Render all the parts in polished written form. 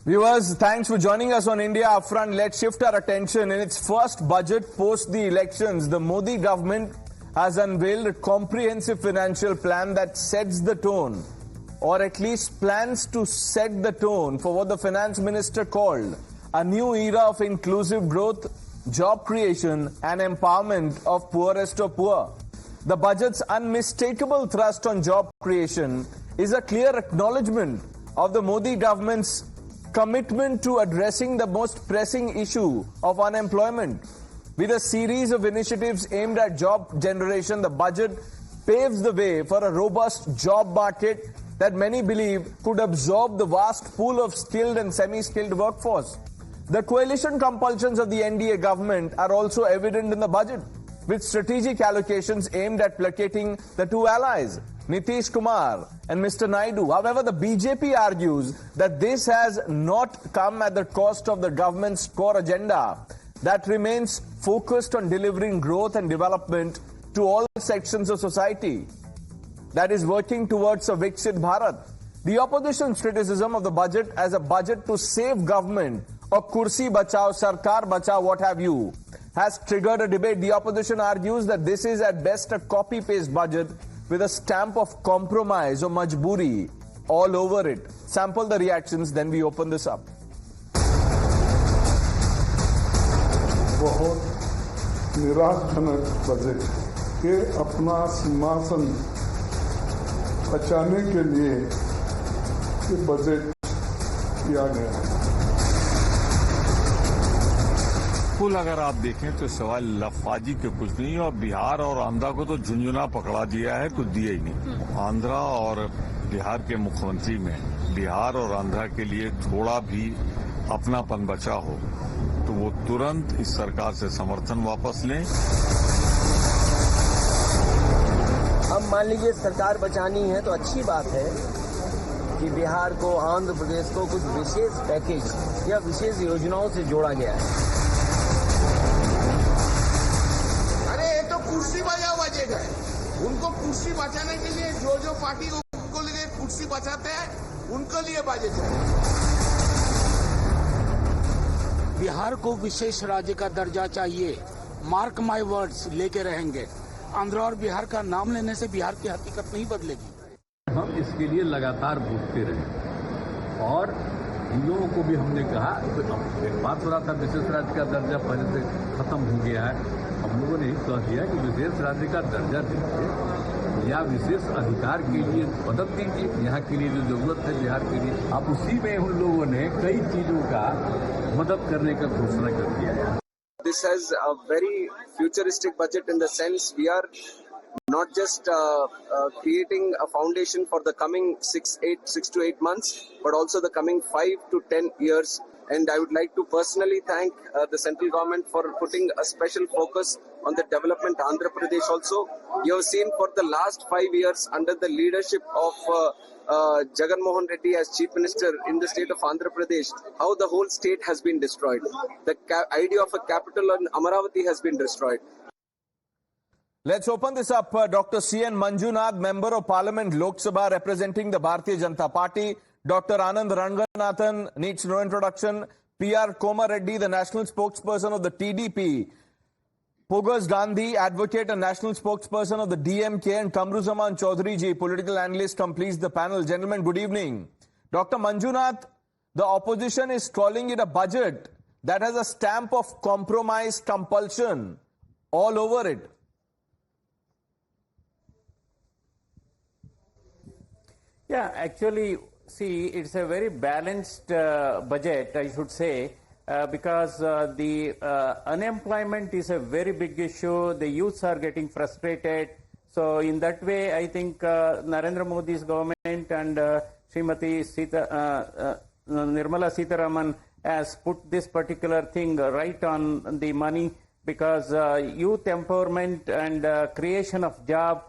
Viewers, thanks for joining us on India Upfront. Let's shift our attention. In its first budget post the elections, the Modi government has unveiled a comprehensive financial plan that sets the tone, or at least plans to set the tone, for what the Finance Minister called a new era of inclusive growth, job creation and empowerment of poorest of poor. The budget's unmistakable thrust on job creation is a clear acknowledgement of the Modi government's commitment to addressing the most pressing issue of unemployment. With a series of initiatives aimed at job generation, the budget paves the way for a robust job market that many believe could absorb the vast pool of skilled and semi-skilled workforce. The coalition compulsions of the NDA government are also evident in the budget, with strategic allocations aimed at placating the two allies, Nitish Kumar and Mr. Naidu. However, the BJP argues that this has not come at the cost of the government's core agenda that remains focused on delivering growth and development to all sections of society, that is working towards a Viksit Bharat. The opposition's criticism of the budget as a budget to save government or kursi bachao, sarkar bachao, what have you, has triggered a debate. The opposition argues that this is at best a copy-paste budget with a stamp of compromise or majburi all over it. Sample the reactions, then we open this up. बहुत निराशजनक budget के अपना सिंहासन बचाने के लिए ये budget किया गया है। कुल अगर आप देखें तो सवाल लफाजी के कुछ नहीं, और बिहार और आंध्रा को तो झुंझुना पकड़ा दिया है, कुछ दिया ही नहीं। आंध्रा और बिहार के मुख्यमंत्री में बिहार और आंध्रा के लिए थोड़ा भी अपनापन बचा हो तो वो तुरंत इस सरकार से समर्थन वापस लें। अब मान लीजिए सरकार बचानी है तो अच्छी बात है कि बिहार को, आंध्र प्रदेश को कुछ विशेष पैकेज या विशेष योजनाओं से जोड़ा गया है। अरे ये तो कुर्सी बचेगा, उनको कुर्सी बचाने के लिए जो पार्टी उनको लिए कुर्सी बचाते हैं उनके लिए बजट है। बिहार को विशेष राज्य का दर्जा चाहिए, मार्क माय वर्ड्स लेके रहेंगे। आंध्र और बिहार का नाम लेने से बिहार की हकीकत नहीं बदलेगी। हम इसके लिए लगातार भूखते रहे और इन लोगों को भी हमने कहा, एक बात हो रहा था विशेष राज्य का दर्जा पहले से खत्म हो गया है। हम लोगों ने कह दिया कि विशेष राज्य का दर्जा दीजिए या विशेष अधिकार के लिए मदद दीजिए, यहाँ के लिए जो जरूरत है बिहार के लिए। अब उसी में उन लोगों ने कई चीजों का मदद करने का घोषणा कर दिया है। This has a very futuristic budget in the sense we are not just creating a foundation for the coming 6 to 8 months, but also the coming 5 to 10 years. And I would like to personally thank the central government for putting a special focus on the development of Andhra Pradesh also. You have seen for the last 5 years under the leadership of Jagan Mohan Reddy as Chief Minister in the state of Andhra Pradesh, how the whole state has been destroyed. The idea of a capital in Amaravati has been destroyed. Let's open this up. Dr. C.N. Manjunath, Member of Parliament, Lok Sabha, representing the Bharatiya Janata Party. Dr. Anand Ranganathan needs no introduction. P.R. Koma Reddy, the national spokesperson of the TDP. Pogas Gandhi, advocate and national spokesperson of the DMK, and Kamruzaman Chaudhary ji, political analyst, completes the panel. Gentlemen, good evening. Dr. Manjunath, the opposition is calling it a budget that has a stamp of compromise, compulsion all over it. Yeah, actually, see, it's a very balanced budget, I should say. Because the unemployment is a very big issue. The youths are getting frustrated. So in that way, I think Narendra Modi's government and Srimati Nirmala Sitharaman has put this particular thing right on the money, because youth empowerment and creation of job,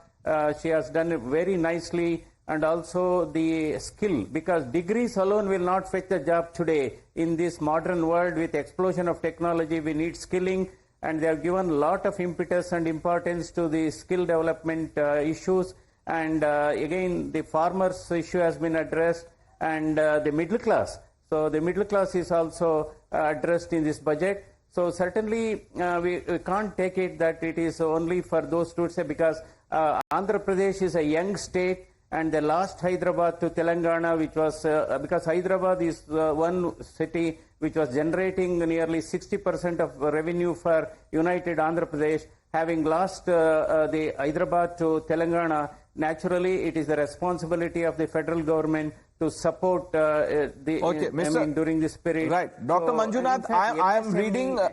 she has done it very nicely. And also the skill, because degrees alone will not fetch the job today. In this modern world with explosion of technology, we need skilling, and they have given a lot of impetus and importance to the skill development issues. And again, the farmers issue has been addressed, and the middle class. So the middle class is also addressed in this budget. So certainly we can't take it that it is only for those to say, because Andhra Pradesh is a young state, and the last Hyderabad to Telangana, which was, because Hyderabad is one city which was generating nearly 60% of revenue for United Andhra Pradesh, having lost the Hyderabad to Telangana, naturally it is the responsibility of the federal government to support during this period. Right. Dr. Manjunath,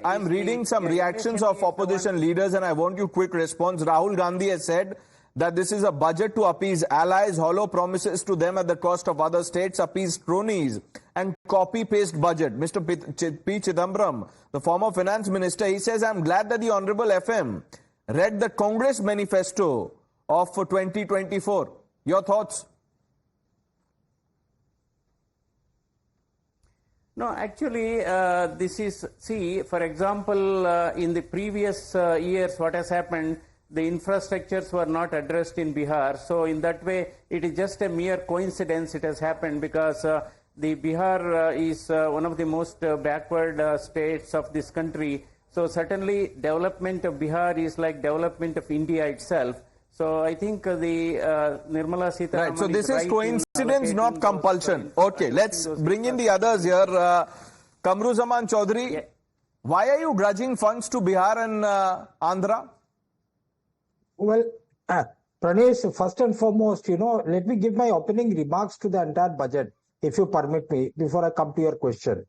I'm reading some reactions of opposition leaders, and I want your quick response. Rahul Gandhi has said that this is a budget to appease allies, hollow promises to them at the cost of other states, appease cronies, and copy-paste budget. Mr. P. Chidambaram, the former finance minister, he says, I'm glad that the Honorable FM read the Congress manifesto of 2024. Your thoughts? No, actually, this is, see, for example, in the previous years, what has happened, the infrastructures were not addressed in Bihar. So in that way, it is just a mere coincidence it has happened, because the Bihar is one of the most backward states of this country. So certainly development of Bihar is like development of India itself. So I think the Nirmala Sitharaman. Right, so this is coincidence, not compulsion. Okay, let's bring in the others here. Kamruzaman Chaudhary, yeah. Why are you grudging funds to Bihar and Andhra? Well, Pranesh, first and foremost, let me give my opening remarks to the entire budget, if you permit me, before I come to your question.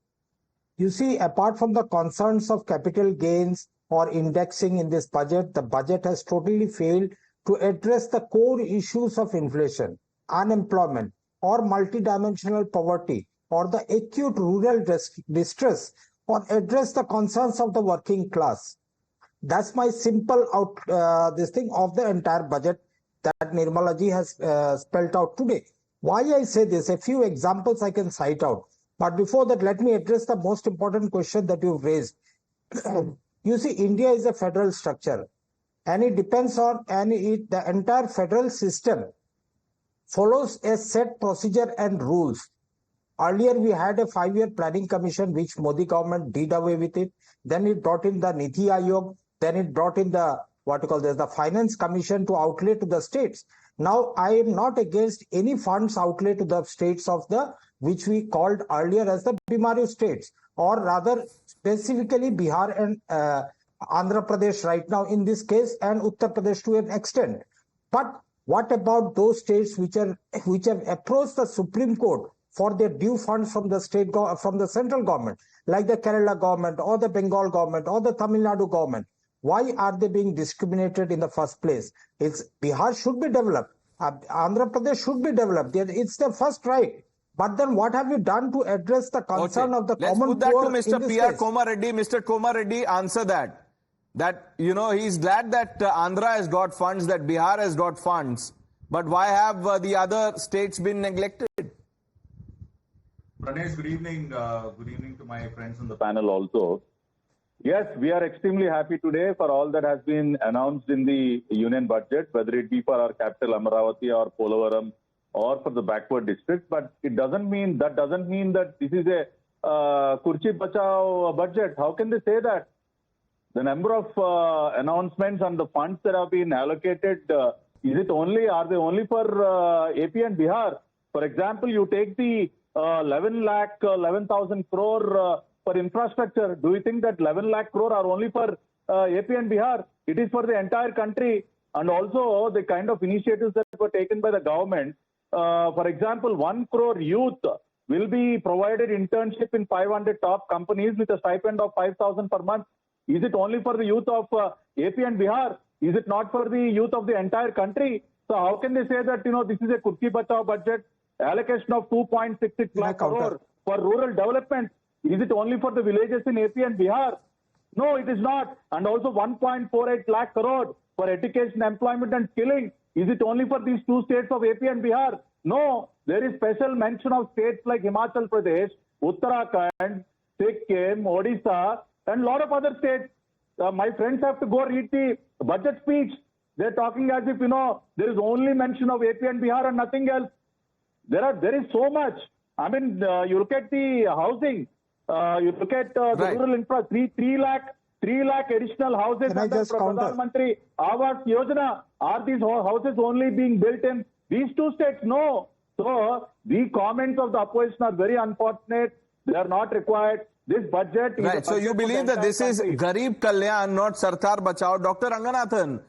You see, apart from the concerns of capital gains or indexing in this budget, the budget has totally failed to address the core issues of inflation, unemployment, or multidimensional poverty, or the acute rural distress, or address the concerns of the working class. That's my simple this thing of the entire budget that Nirmala ji has spelled out today. Why I say this, a few examples I can cite out. But before that, let me address the most important question that you've raised. You see, India is a federal structure, and it depends on, the entire federal system follows a set procedure and rules. Earlier, we had a 5-year planning commission, which Modi government did away with it. Then it brought in the Niti Aayog. Then it brought in the, the Finance Commission to outlay to the states. Now, I am not against any funds outlay to the states of which we called earlier as the Bimari states, or rather specifically Bihar and Andhra Pradesh right now in this case, and Uttar Pradesh to an extent. But what about those states which have approached the Supreme Court for their due funds from the from the central government, like the Kerala government or the Bengal government or the Tamil Nadu government? Why are they being discriminated in the first place? Bihar should be developed. Andhra Pradesh should be developed. It's their first right. But then what have you done to address the concern of the common poor? Let's put that to Mr. P.R. Komar Reddy. Mr. Komar Reddy, answer that. He's glad that Andhra has got funds, that Bihar has got funds. But why have the other states been neglected? Pranesh, good evening. Good evening to my friends on the panel also. Yes, we are extremely happy today for all that has been announced in the union budget, whether it be for our capital Amaravati or Polavaram or for the backward districts. But it doesn't mean that this is a Kurchi Bachao budget. How can they say that? The number of announcements and the funds that have been allocated, are they only for AP and Bihar? For example, you take the 11,000 crore for infrastructure. Do you think that 11 lakh crore are only for AP and Bihar? It is for the entire country. And also the kind of initiatives that were taken by the government. For example, 1 crore youth will be provided internship in 500 top companies with a stipend of 5,000 per month. Is it only for the youth of AP and Bihar? Is it not for the youth of the entire country? So how can they say that, this is a Kurchi Bachao budget, allocation of 2.66 lakh crore for rural development? Is it only for the villages in AP and Bihar? No, it is not. And also 1.48 lakh crore for education, employment and skilling. Is it only for these two states of AP and Bihar? No, there is special mention of states like Himachal Pradesh, Uttarakhand, Sikkim, Odisha, and a lot of other states. My friends have to go read the budget speech. They're talking as if, there is only mention of AP and Bihar and nothing else. There is so much. I mean, you look at the housing, you look at the rural infra, 3 lakh additional houses under Pradhan Mantri Awas Yojana. Are these houses only being built in these two states? No. So the comments of the opposition are very unfortunate. They are not required. This budget is right. So you believe that this is Garib Kalyan, not Sarkar Bachao. Dr. Ranganathan,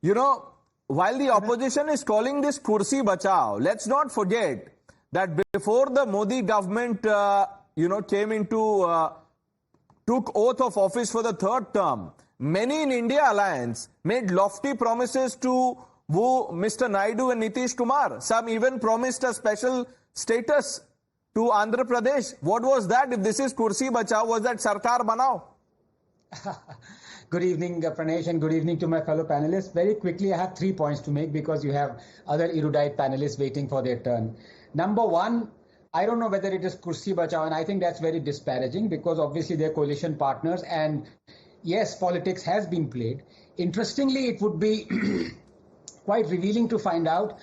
you know, while the opposition is calling this Kursi Bachao, let's not forget that before the Modi government, came into, took oath of office for the third term, many in India Alliance made lofty promises to woo Mr. Naidu and Nitish Kumar. Some even promised a special status to Andhra Pradesh. What was that? If this is Kursi Bachao, was that Sarkar Banao? Good evening, Pranesh, and good evening to my fellow panelists. Very quickly, I have 3 points to make because you have other erudite panelists waiting for their turn. Number one, I don't know whether it is Kursi Bachao, and I think that's very disparaging because obviously they're coalition partners, and yes, politics has been played. Interestingly, it would be quite revealing to find out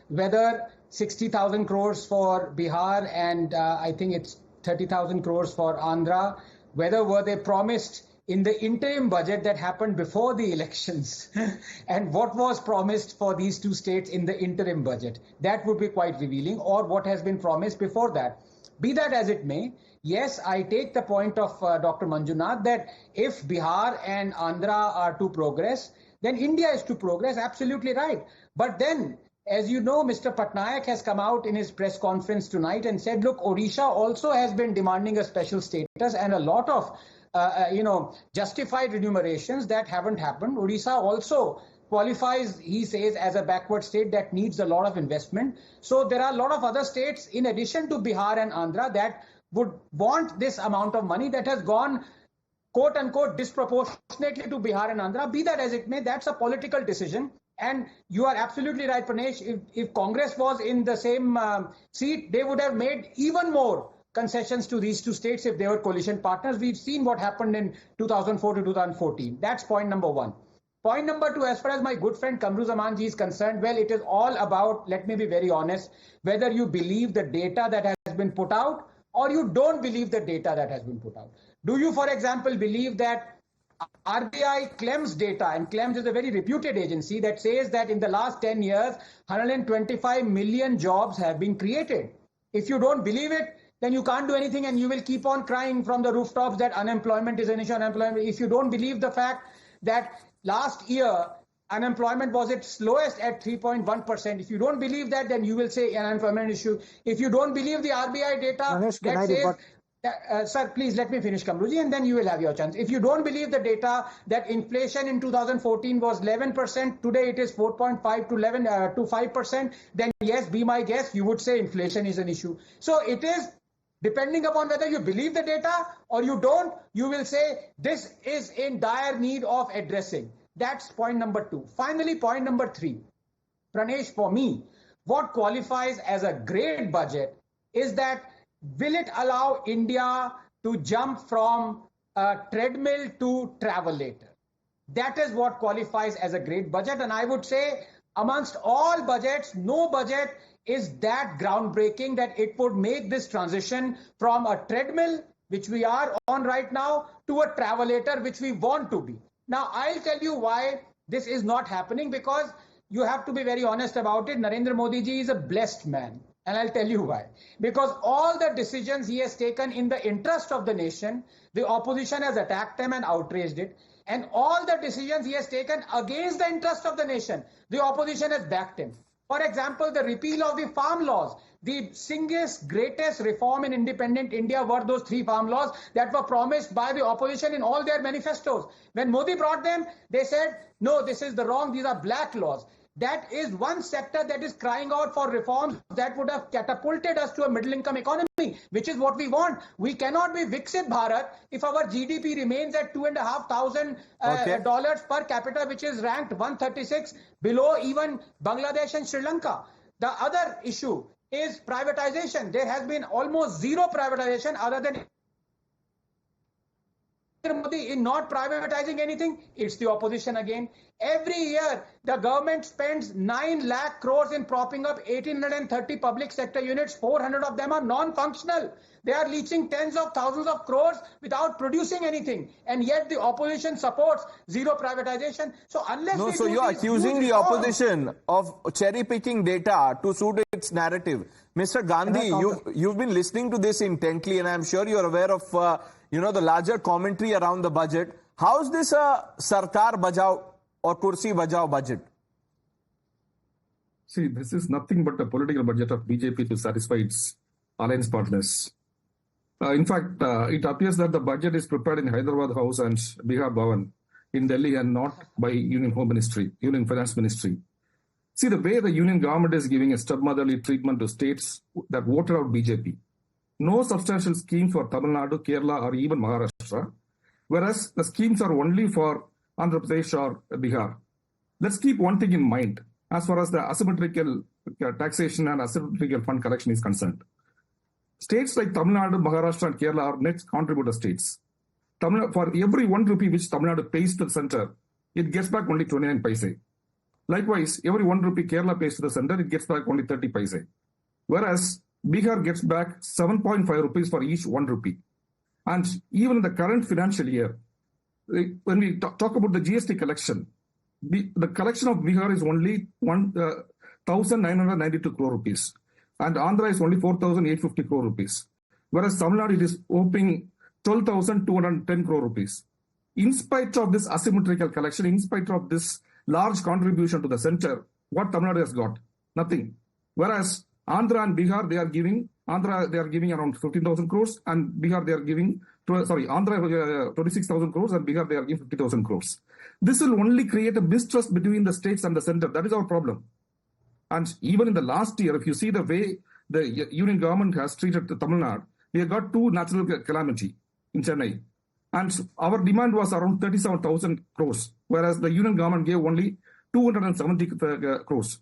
whether 60,000 crores for Bihar and I think it's 30,000 crores for Andhra, whether were they promised in the interim budget that happened before the elections and what was promised for these two states in the interim budget. That would be quite revealing, or what has been promised before that. Be that as it may, yes, I take the point of Dr. Manjunath that if Bihar and Andhra are to progress, then India is to progress, absolutely right. But then, as you know, Mr. Patnaik has come out in his press conference tonight and said, look, Odisha also has been demanding a special status and a lot of justified remunerations that haven't happened. Odisha also qualifies, he says, as a backward state that needs a lot of investment. So there are a lot of other states in addition to Bihar and Andhra that would want this amount of money that has gone, quote unquote, disproportionately to Bihar and Andhra. Be that as it may, that's a political decision. And you are absolutely right, Pranesh. If Congress was in the same seat, they would have made even more concessions to these two states if they were coalition partners. We've seen what happened in 2004 to 2014. That's point number one. Point number two, as far as my good friend Kamru Zamanji is concerned, well, it is all about, let me be very honest, whether you believe the data that has been put out or you don't believe the data that has been put out. Do you, for example, believe that RBI claims data, and claims is a very reputed agency that says that in the last 10 years, 125 million jobs have been created? If you don't believe it, then you can't do anything and you will keep on crying from the rooftops that unemployment is an issue. If you don't believe the fact that last year unemployment was its lowest at 3.1%, if you don't believe that, then you will say an unemployment issue. If you don't believe the RBI data Pranesh, that says, sir, please let me finish, Kamruji, and then you will have your chance. If you don't believe the data that inflation in 2014 was 11%, today it is 4.5 to 5%, then yes, be my guest, you would say inflation is an issue. So it is, depending upon whether you believe the data or you don't, you will say this is in dire need of addressing. That's point number two. Finally, point number three. Pranesh, for me, what qualifies as a great budget is that will it allow India to jump from a treadmill to travelator? That is what qualifies as a great budget. And I would say amongst all budgets, no budget is that groundbreaking that it would make this transition from a treadmill, which we are on right now, to a travelator, which we want to be. Now, I'll tell you why this is not happening, because you have to be very honest about it. Narendra Modi ji is a blessed man. And I'll tell you why. Because all the decisions he has taken in the interest of the nation, the opposition has attacked them and outraged it. And all the decisions he has taken against the interest of the nation, the opposition has backed him. For example, the repeal of the farm laws. The single greatest reform in independent India were those 3 farm laws that were promised by the opposition in all their manifestos. When Modi brought them, they said, no, this is the wrong, these are black laws. That is one sector that is crying out for reforms that would have catapulted us to a middle-income economy, which is what we want. We cannot be Viksit Bharat if our GDP remains at $2,500 dollars per capita, which is ranked 136 below even Bangladesh and Sri Lanka. The other issue is privatization. There has been almost zero privatization other than Modi in not privatizing anything? It's the opposition again. Every year, the government spends 9 lakh crores in propping up 1,830 public sector units. 400 of them are non-functional. They are leeching tens of thousands of crores without producing anything. And yet the opposition supports zero privatization. So unless so you're accusing the opposition of cherry-picking data to suit its narrative. Mr. Gandhi, you've been listening to this intently, and I'm sure you're aware of the larger commentary around the budget. How is this a Sarkar Bajao or Kursi Bajao budget? See, this is nothing but a political budget of BJP to satisfy its alliance partners. In fact, it appears that the budget is prepared in Hyderabad House and Bihar Bhavan in Delhi and not by Union Finance Ministry. See, the way the Union government is giving a stepmotherly treatment to states that voted out BJP. No substantial scheme for Tamil Nadu, Kerala or even Maharashtra, whereas the schemes are only for Andhra Pradesh or Bihar. Let's keep one thing in mind as far as the asymmetrical taxation and asymmetrical fund collection is concerned. States like Tamil Nadu, Maharashtra and Kerala are net contributor states. For every 1 rupee which Tamil Nadu pays to the center, it gets back only 29 paise. Likewise, every 1 rupee Kerala pays to the center, it gets back only 30 paise. Whereas Bihar gets back 7.5 rupees for each 1 rupee. And even in the current financial year, when we talk about the GST collection, the collection of Bihar is only 1,992 crore rupees. And Andhra is only 4,850 crore rupees. Whereas Tamil Nadu, it is hoping 12,210 crore rupees. In spite of this asymmetrical collection, in spite of this large contribution to the center, what Tamil Nadu has got? Nothing. Whereas Andhra and Bihar, they are giving around 15,000 crores and Bihar they are giving, Andhra 26,000 crores and Bihar they are giving 50,000 crores. This will only create a mistrust between the states and the center. That is our problem. And even in the last year, if you see the way the union government has treated Tamil Nadu, we have got 2 natural calamity in Chennai. And our demand was around 37,000 crores, whereas the union government gave only 270 crores.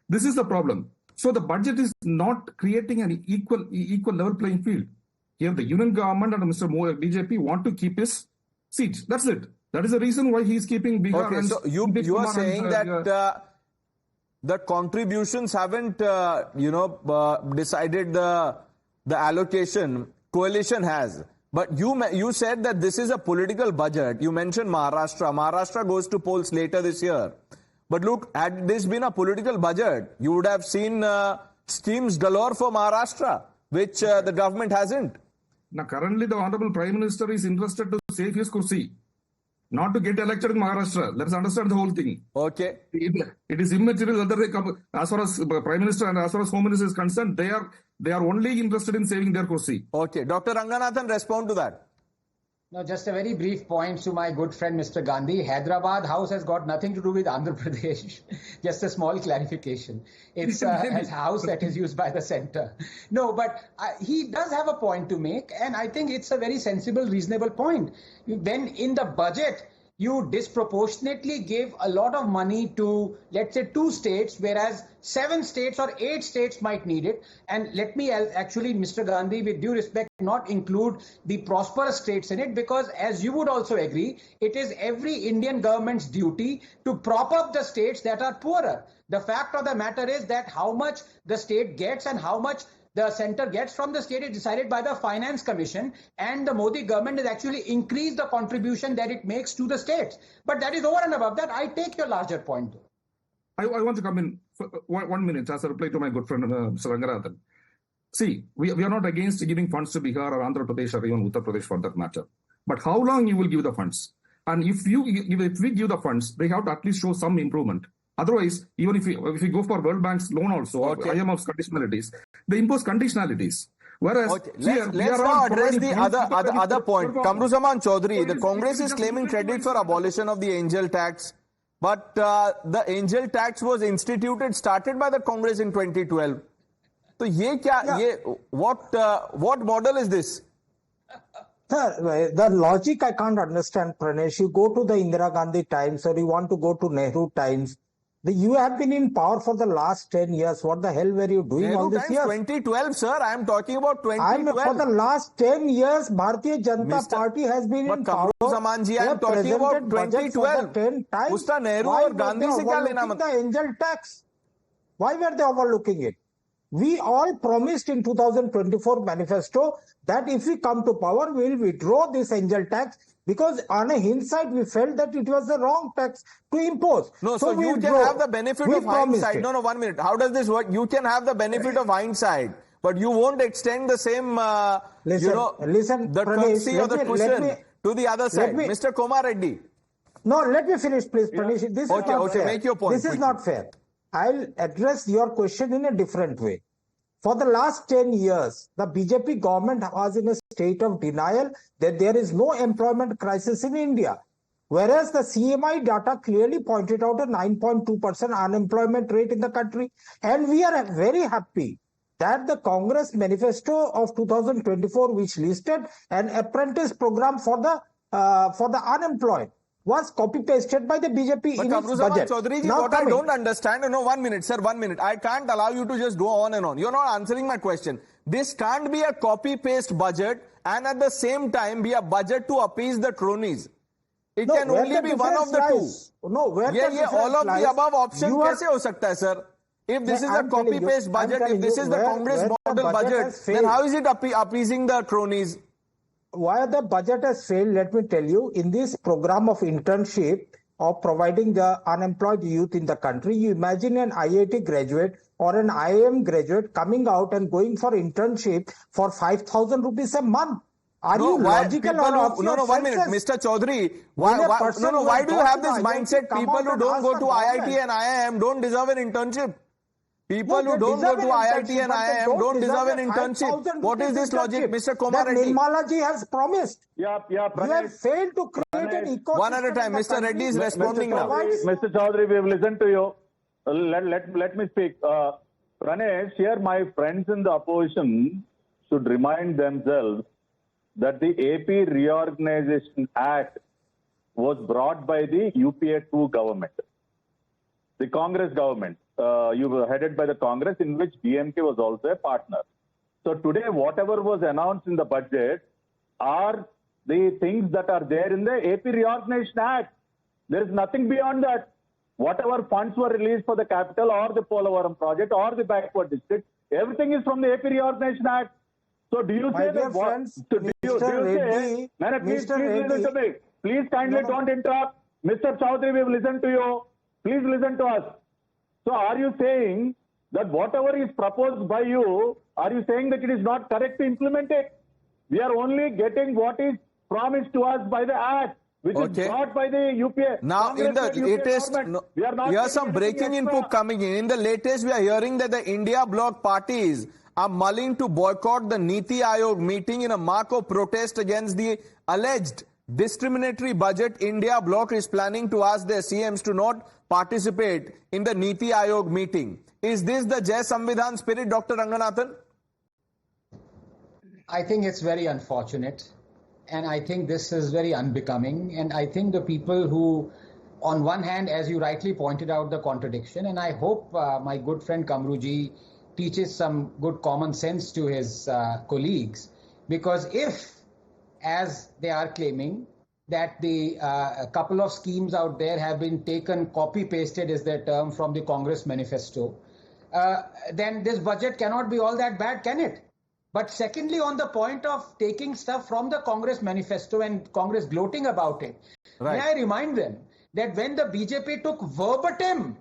This is the problem. So the budget is not creating an equal level playing field. Here the union government and Mr. BJP want to keep his seat. That's it. That is the reason why he is keeping Bihar. Okay, so you are saying that the contributions haven't, decided the allocation. Coalition has. But you said that this is a political budget. You mentioned Maharashtra. Maharashtra goes to polls later this year. But look, had this been a political budget, you would have seen schemes galore for Maharashtra, which the government hasn't. Now, currently, the Honorable Prime Minister is interested to save his kursi, not to get elected in Maharashtra. Let's understand the whole thing. Okay. It is immaterial whether they come, as far as Prime Minister and as far as Home Minister is concerned, they are only interested in saving their kursi. Okay. Dr. Ranganathan, respond to that. No, just a very brief point to my good friend Mr. Gandhi. Hyderabad House has got nothing to do with Andhra Pradesh. Just a small clarification. It's a house that is used by the center. No, but he does have a point to make, and I think it's a very sensible, reasonable point. When in the budget, you disproportionately give a lot of money to, let's say, 2 states, whereas 7 states or 8 states might need it. And let me actually, Mr. Gandhi, with due respect, not include the prosperous states in it, because as you would also agree, it is every Indian government's duty to prop up the states that are poorer. The fact of the matter is that how much the state gets and how much the center gets from the state is decided by the Finance Commission, and the Modi government has actually increased the contribution that it makes to the states. But that is over and above that. I take your larger point. I want to come in for 1 minute as a reply to my good friend Mr. Ranganathan. See, we are not against giving funds to Bihar or Andhra Pradesh or even Uttar Pradesh for that matter. But how long you will give the funds? And if we give the funds, they have to at least show some improvement. Otherwise, even if we go for World Bank's loan also, or IMF's conditionalities, they impose conditionalities. Whereas let's now address the other point. Kamruzaman Chaudhary, the Congress is claiming credit for abolition of the angel tax, but the angel tax was started by the Congress in 2012. So what model is this? The logic I can't understand, Pranesh. You go to the Indira Gandhi times or you want to go to Nehru times. You have been in power for the last 10 years. What the hell were you doing all this years? 2012, sir. I am talking about 2012. For the last 10 years, Bharatiya Janata Party has been in power. Samanji, I am talking about 2012. 10 times. Usta Nehru Why or Gandhi se kya lena the angel tax? Why were they overlooking it? We all promised in 2024 manifesto that if we come to power, we will withdraw this angel tax, because on a hindsight, we felt that it was the wrong tax to impose. No, so you can have the benefit of hindsight. No, 1 minute. How does this work? You can have the benefit of hindsight, but you won't extend the same, the courtesy or the cushion to the other side. Mr. Kumar Reddy. No, let me finish, please, Pranesh. This is not fair. Make your point. This is not fair. I'll address your question in a different way. For the last 10 years, the BJP government was in a state of denial that there is no employment crisis in India. Whereas the CMI data clearly pointed out a 9.2% unemployment rate in the country. And we are very happy that the Congress manifesto of 2024, which listed an apprentice program for the unemployed, was copy-pasted by the BJP in its budget. Chaudhary, what I don't understand, 1 minute, sir, 1 minute. I can't allow you to just go on and on. You're not answering my question. This can't be a copy-paste budget and at the same time be a budget to appease the cronies. It can only be one of the two. No, where all of the above options kaise ho sakta hai, sir? If this is a copy-paste budget, if this is the Congress model budget, then how is it appeasing the cronies? Why the budget has failed, let me tell you. In this program of internship of providing the unemployed youth in the country, you imagine an IIT graduate or an IIM graduate coming out and going for internship for 5,000 rupees a month. Are you logical or not? No, 1 minute, Mr. Chaudhary. Why do you have this mindset? People who don't go to IIT and IIM don't deserve an internship. People who don't go to IIT and IIM don't deserve an internship. What is this logic, Mr. Kumar Reddy? Nirmala ji has promised. Yeah, you have failed to create an ecosystem. One at a time. Mr. Reddy is responding now. Mr. Chaudhary, we have listened to you. Let me speak. Pranesh, here my friends in the opposition should remind themselves that the AP Reorganization Act was brought by the UPA 2 government, the Congress government. You were headed by the Congress, in which DMK was also a partner. So today, whatever was announced in the budget are the things that are there in the AP Reorganization Act. There is nothing beyond that. Whatever funds were released for the capital or the Polavaram project or the backward district, everything is from the AP Reorganization Act. So do you say that? Please kindly don't interrupt. Mr. Chaudhary, we have listened to you. Please listen to us. So are you saying that whatever is proposed by you, are you saying that it is not correct to implement it? We are only getting what is promised to us by the Act, which is brought by the UPA. Now, in the latest, here's some breaking input coming in. In the latest, we are hearing that the India Bloc parties are mulling to boycott the Niti Aayog meeting in a mark of protest against the alleged discriminatory budget. India Bloc is planning to ask their CMs to not participate in the Niti Aayog meeting. Is this the Jai Samvidhan spirit, Dr. Ranganathan? I think it's very unfortunate, and I think this is very unbecoming, and I think the people who, on one hand, as you rightly pointed out, the contradiction, and I hope my good friend Kamruji teaches some good common sense to his colleagues, because if, as they are claiming, that the a couple of schemes out there have been taken, copy-pasted is their term, from the Congress manifesto, then this budget cannot be all that bad, can it? But secondly, on the point of taking stuff from the Congress manifesto and Congress gloating about it, may I remind them that when the BJP took verbatim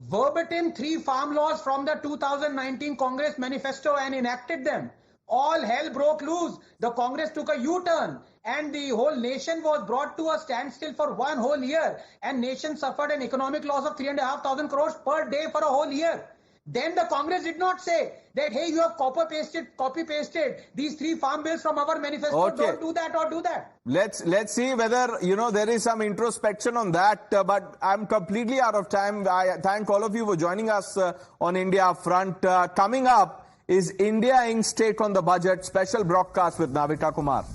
3 farm laws from the 2019 Congress manifesto and enacted them, all hell broke loose. The Congress took a U-turn and the whole nation was brought to a standstill for 1 whole year, and nation suffered an economic loss of 3,500 crores per day for a whole year. Then the Congress did not say that, hey, you have copy-pasted these 3 farm bills from our manifesto. Don't do that or do that. Let's see whether, there is some introspection on that. But I'm completely out of time. I thank all of you for joining us on India Upfront. Coming up is India Inc.'s take on the budget, special broadcast with Navita Kumar.